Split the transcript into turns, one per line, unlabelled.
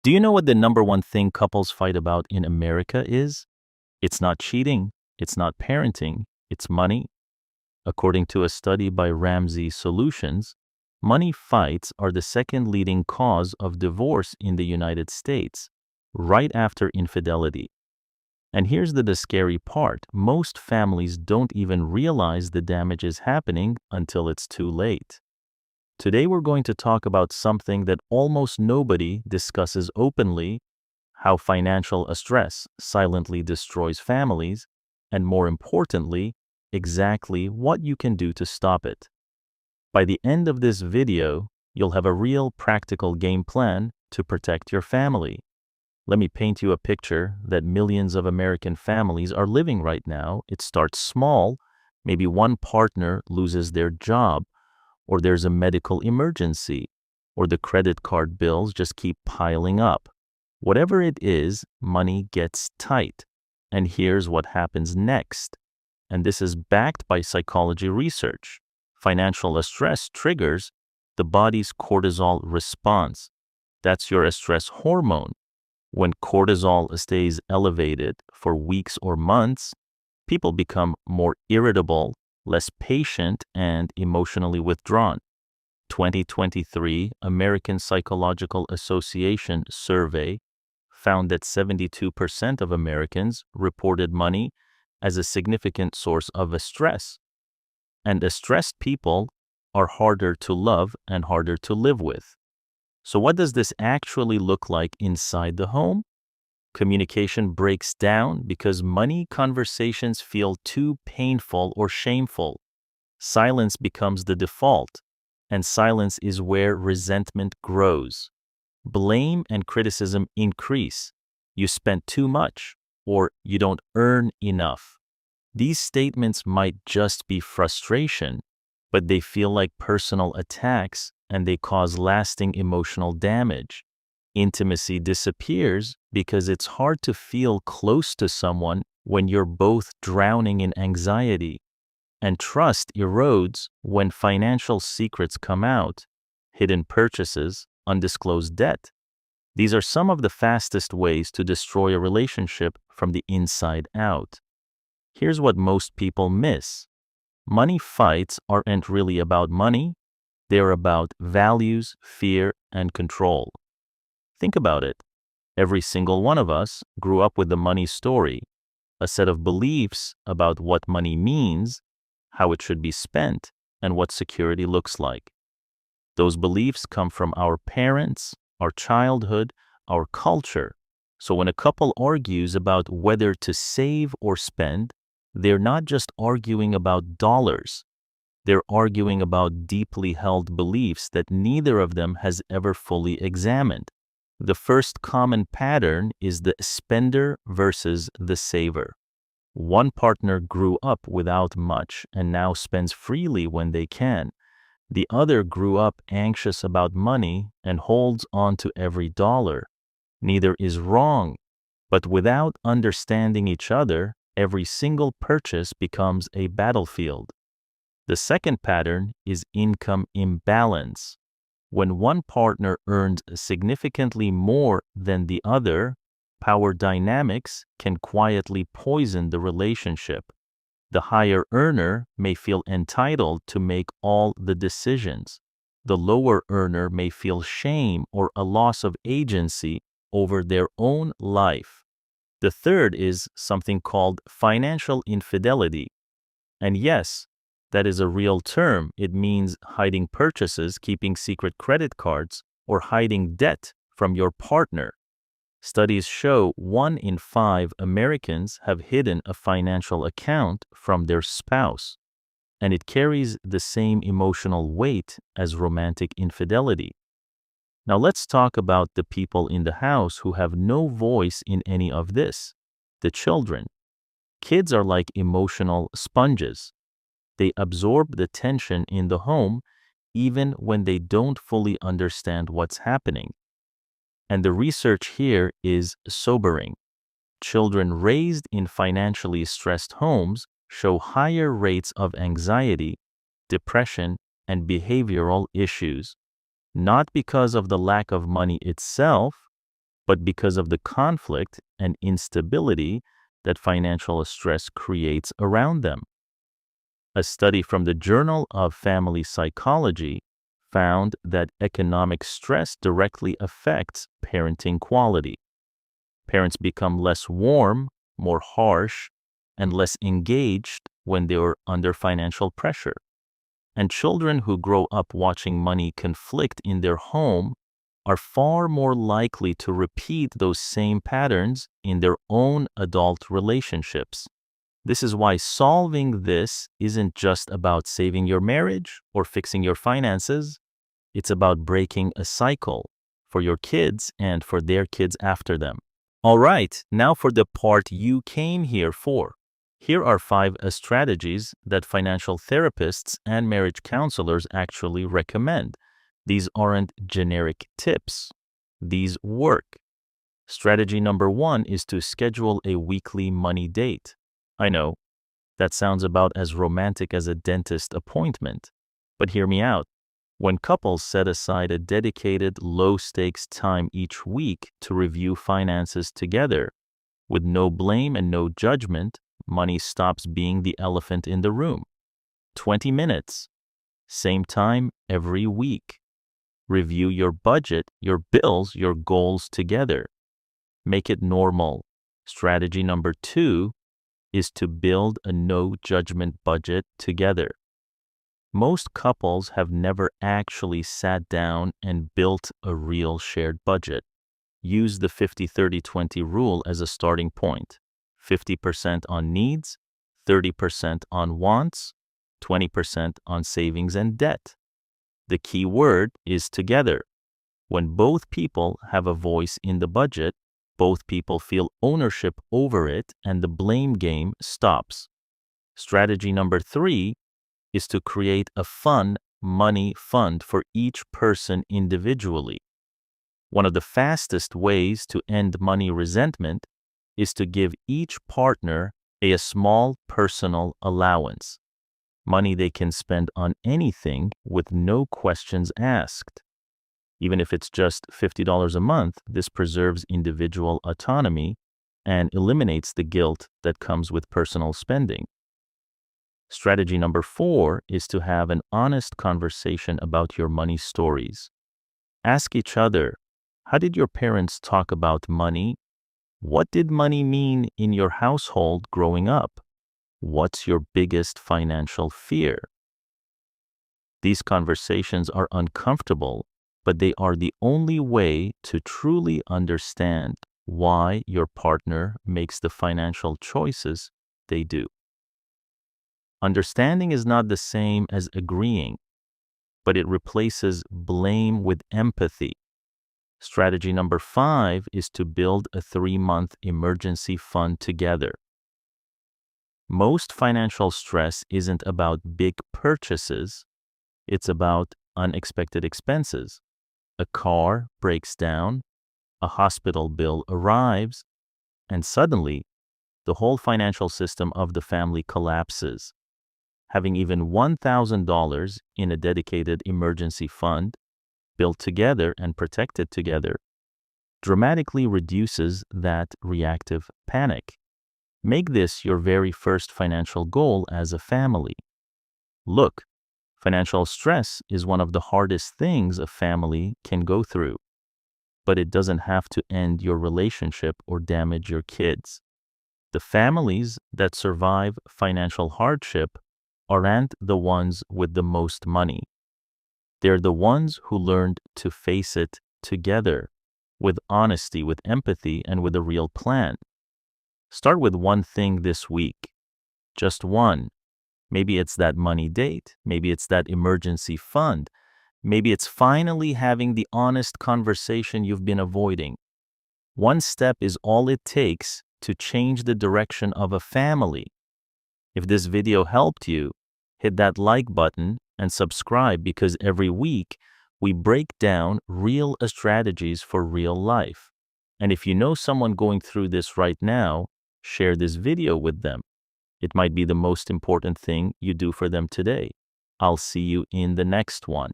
Do you know what the number one thing couples fight about in America is? It's not cheating, it's not parenting, it's money. According to a study by Ramsey Solutions, money fights are the second leading cause of divorce in the United States, right after infidelity. And here's the scary part. Most families don't even realize the damage is happening until it's too late. Today we're going to talk about something that almost nobody discusses openly: how financial stress silently destroys families, and more importantly, exactly what you can do to stop it. By the end of this video, you'll have a real practical game plan to protect your family. Let me paint you a picture that millions of American families are living right now. It starts small. Maybe one partner loses their job, or there's a medical emergency, or the credit card bills just keep piling up. Whatever it is, money gets tight. And here's what happens next. And this is backed by psychology research. Financial stress triggers the body's cortisol response. That's your stress hormone. When cortisol stays elevated for weeks or months, people become more irritable, less patient, and emotionally withdrawn. 2023 American Psychological Association survey found that 72% of Americans reported money as a significant source of stress. And stressed people are harder to love and harder to live with. So what does this actually look like inside the home? Communication breaks down because money conversations feel too painful or shameful. Silence becomes the default, and silence is where resentment grows. Blame and criticism increase. You spent too much, or you don't earn enough. These statements might just be frustration, but they feel like personal attacks, and they cause lasting emotional damage. Intimacy disappears because it's hard to feel close to someone when you're both drowning in anxiety. And trust erodes when financial secrets come out: hidden purchases, undisclosed debt. These are some of the fastest ways to destroy a relationship from the inside out. Here's what most people miss. Money fights aren't really about money. They're about values, fear, and control. Think about it. Every single one of us grew up with the money story, a set of beliefs about what money means, how it should be spent, and what security looks like. Those beliefs come from our parents, our childhood, our culture. So when a couple argues about whether to save or spend, they're not just arguing about dollars. They're arguing about deeply held beliefs that neither of them has ever fully examined. The first common pattern is the spender versus the saver. One partner grew up without much and now spends freely when they can. The other grew up anxious about money and holds on to every dollar. Neither is wrong, but without understanding each other, every single purchase becomes a battlefield. The second pattern is income imbalance. When one partner earns significantly more than the other, power dynamics can quietly poison the relationship. The higher earner may feel entitled to make all the decisions. The lower earner may feel shame or a loss of agency over their own life. The third is something called financial infidelity. And yes, that is a real term. It means hiding purchases, keeping secret credit cards, or hiding debt from your partner. Studies show 1 in 5 Americans have hidden a financial account from their spouse, and it carries the same emotional weight as romantic infidelity. Now let's talk about the people in the house who have no voice in any of this: the children. Kids are like emotional sponges. They absorb the tension in the home even when they don't fully understand what's happening. And the research here is sobering. Children raised in financially stressed homes show higher rates of anxiety, depression, and behavioral issues, not because of the lack of money itself, but because of the conflict and instability that financial stress creates around them. A study from the Journal of Family Psychology found that economic stress directly affects parenting quality. Parents become less warm, more harsh, and less engaged when they are under financial pressure. And children who grow up watching money conflict in their home are far more likely to repeat those same patterns in their own adult relationships. This is why solving this isn't just about saving your marriage or fixing your finances. It's about breaking a cycle for your kids and for their kids after them. All right, now for the part you came here for. Here are 5 strategies that financial therapists and marriage counselors actually recommend. These aren't generic tips. These work. Strategy number 1 is to schedule a weekly money date. I know, that sounds about as romantic as a dentist appointment. But hear me out. When couples set aside a dedicated, low-stakes time each week to review finances together, with no blame and no judgment, money stops being the elephant in the room. 20 minutes. Same time every week. Review your budget, your bills, your goals together. Make it normal. Strategy number 2 is to build a no-judgment budget together. Most couples have never actually sat down and built a real shared budget. Use the 50-30-20 rule as a starting point. 50% on needs, 30% on wants, 20% on savings and debt. The key word is together. When both people have a voice in the budget, both people feel ownership over it and the blame game stops. Strategy number 3 is to create a fun money fund for each person individually. One of the fastest ways to end money resentment is to give each partner a small personal allowance, money they can spend on anything with no questions asked. Even if it's just $50 a month, this preserves individual autonomy and eliminates the guilt that comes with personal spending. Strategy number 4 is to have an honest conversation about your money stories. Ask each other, how did your parents talk about money? What did money mean in your household growing up? What's your biggest financial fear? These conversations are uncomfortable, but they are the only way to truly understand why your partner makes the financial choices they do. Understanding is not the same as agreeing, but it replaces blame with empathy. Strategy number 5 is to build a 3-month emergency fund together. Most financial stress isn't about big purchases, it's about unexpected expenses. A car breaks down, a hospital bill arrives, and suddenly, the whole financial system of the family collapses. Having even $1,000 in a dedicated emergency fund, built together and protected together, dramatically reduces that reactive panic. Make this your very first financial goal as a family. Look, financial stress is one of the hardest things a family can go through, but it doesn't have to end your relationship or damage your kids. The families that survive financial hardship aren't the ones with the most money. They're the ones who learned to face it together, with honesty, with empathy, and with a real plan. Start with one thing this week. Just one. Maybe it's that money date. Maybe it's that emergency fund. Maybe it's finally having the honest conversation you've been avoiding. One step is all it takes to change the direction of a family. If this video helped you, hit that like button and subscribe, because every week we break down real strategies for real life. And if you know someone going through this right now, share this video with them. It might be the most important thing you do for them today. I'll see you in the next one.